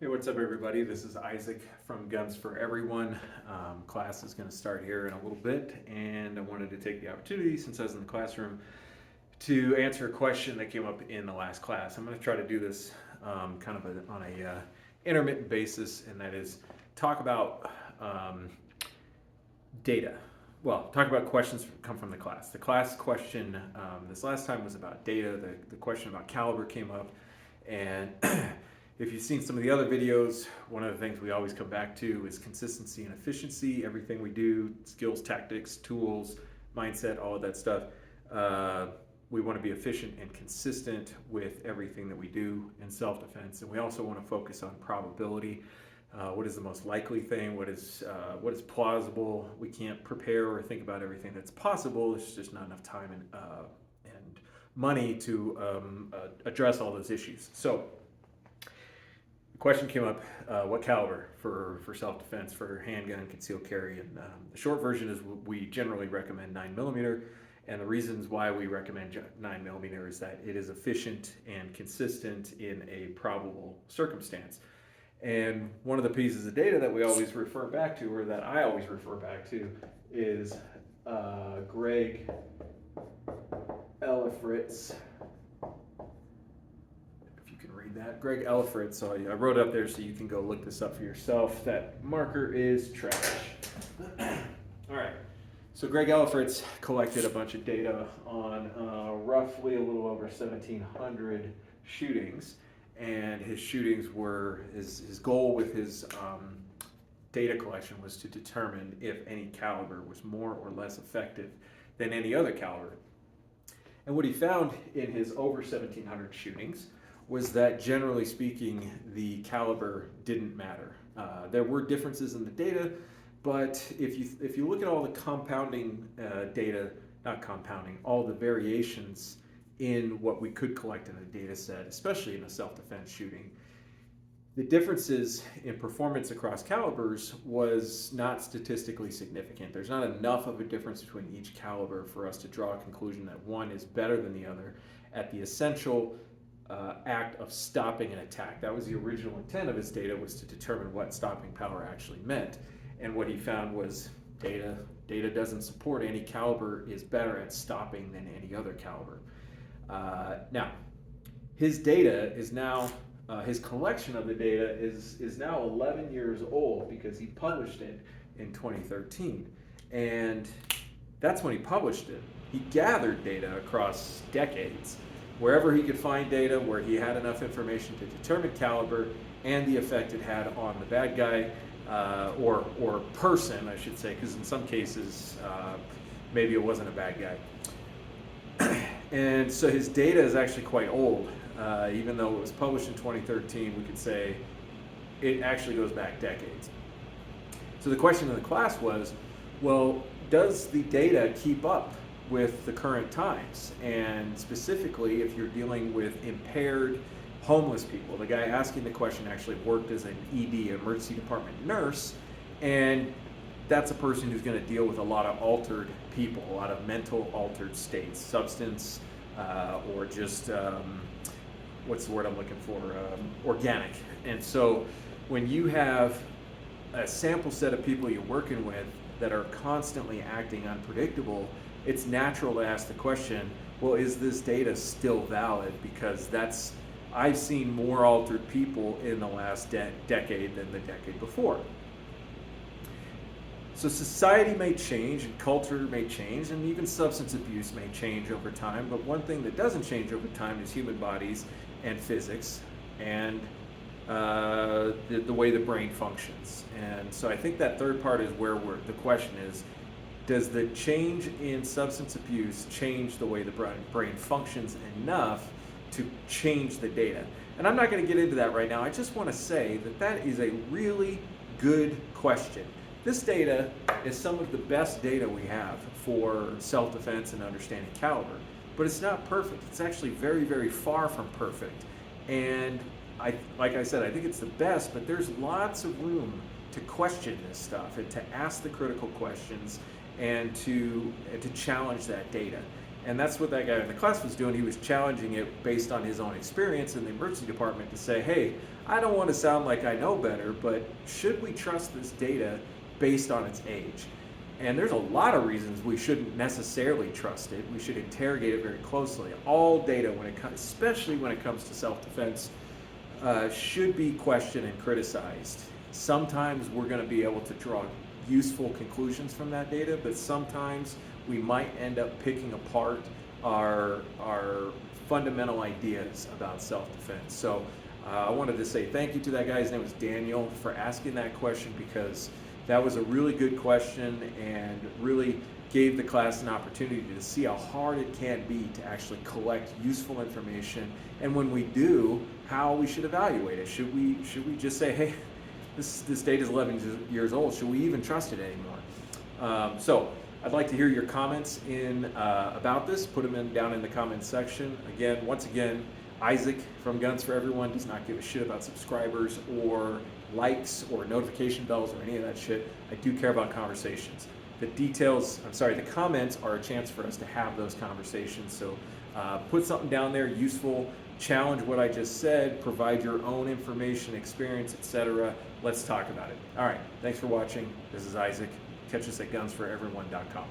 Hey, what's up, everybody? This is Isaac from Guns for Everyone. Class is going to start here in a little bit, and I wanted to take the opportunity, since I was in the classroom, to answer a question that came up in the last class. I'm going to try to do this on a intermittent basis, and that is talk about data. Well, talk about questions come from the class. The class question this last time was about data. The question about caliber came up, and if you've seen some of the other videos, one of the things we always come back to is consistency and efficiency. Everything we do, skills, tactics, tools, mindset, all of that stuff. We want to be efficient and consistent with everything that we do in self-defense. And we also want to focus on probability. What is the most likely thing? What is plausible? We can't prepare or think about everything that's possible. There's just not enough time and money to address all those issues. So the question came up, what caliber for self-defense, for handgun, concealed carry? And the short version is we generally recommend 9mm. And the reasons why we recommend 9mm is that it is efficient and consistent in a probable circumstance. And one of the pieces of data that we always refer back to, or that I always refer back to, is Greg Elefritz. If you can read that, Greg Elefritz. So I wrote up there so you can go look this up for yourself. That marker is trash. All right. So Greg Elefritz collected a bunch of data on roughly a little over 1,700 shootings. And his shootings were, his goal with his data collection was to determine if any caliber was more or less effective than any other caliber. And what he found in his over 1,700 shootings was that, generally speaking, the caliber didn't matter. There were differences in the data, but if you look at all the compounding data, not compounding, all the variations in what we could collect in a data set, especially in a self-defense shooting, the differences in performance across calibers was not statistically significant. There's not enough of a difference between each caliber for us to draw a conclusion that one is better than the other at the essential act of stopping an attack. That was the original intent of his data, was to determine what stopping power actually meant. And what he found was data doesn't support any caliber is better at stopping than any other caliber. Now, his data is now, his collection of the data is now 11 years old, because he published it in 2013. And that's when he published it. He gathered data across decades, wherever he could find data where he had enough information to determine caliber and the effect it had on the bad guy, or person, I should say, because in some cases, maybe it wasn't a bad guy. And so his data is actually quite old. Even though it was published in 2013, we could say it actually goes back decades. So the question in the class was, well, does the data keep up with the current times? And specifically, if you're dealing with impaired homeless people. The guy asking the question actually worked as an ED, emergency department nurse, and that's a person who's going to deal with a lot of altered people, a lot of mental altered states, substance, or just, what's the word I'm looking for, organic. And so when you have a sample set of people you're working with that are constantly acting unpredictable, it's natural to ask the question, well, is this data still valid? Because I've seen more altered people in the last decade than the decade before. So society may change, and culture may change, and even substance abuse may change over time, but one thing that doesn't change over time is human bodies and physics and the way the brain functions. And so I think that third part is where the question is, does the change in substance abuse change the way the brain functions enough to change the data? And I'm not going to get into that right now. I just want to say that is a really good question. This data is some of the best data we have for self-defense and understanding caliber, but it's not perfect. It's actually very, very far from perfect. And like I said, I think it's the best, but there's lots of room to question this stuff and to ask the critical questions and to challenge that data. And that's what that guy in the class was doing. He was challenging it based on his own experience in the emergency department to say, hey, I don't want to sound like I know better, but should we trust this data based on its age? And there's a lot of reasons we shouldn't necessarily trust it. We should interrogate it very closely. All data, when it comes, especially when it comes to self-defense, should be questioned and criticized. Sometimes we're going to be able to draw useful conclusions from that data, but sometimes we might end up picking apart our fundamental ideas about self-defense. So I wanted to say thank you to that guy. His name was Daniel, for asking that question, because that was a really good question and really gave the class an opportunity to see how hard it can be to actually collect useful information, and when we do, how we should evaluate it. Should we just say, hey, this data is 11 years old, should we even trust it anymore? So I'd like to hear your comments about this. Put them down in the comments section. Once again, Isaac from Guns for Everyone does not give a shit about subscribers or likes or notification bells or any of that shit. I do care about conversations. The comments are a chance for us to have those conversations. So put something down there useful, challenge what I just said, provide your own information, experience, etc. Let's talk about it. All right, thanks for watching. This is Isaac. Catch us at gunsforeveryone.com.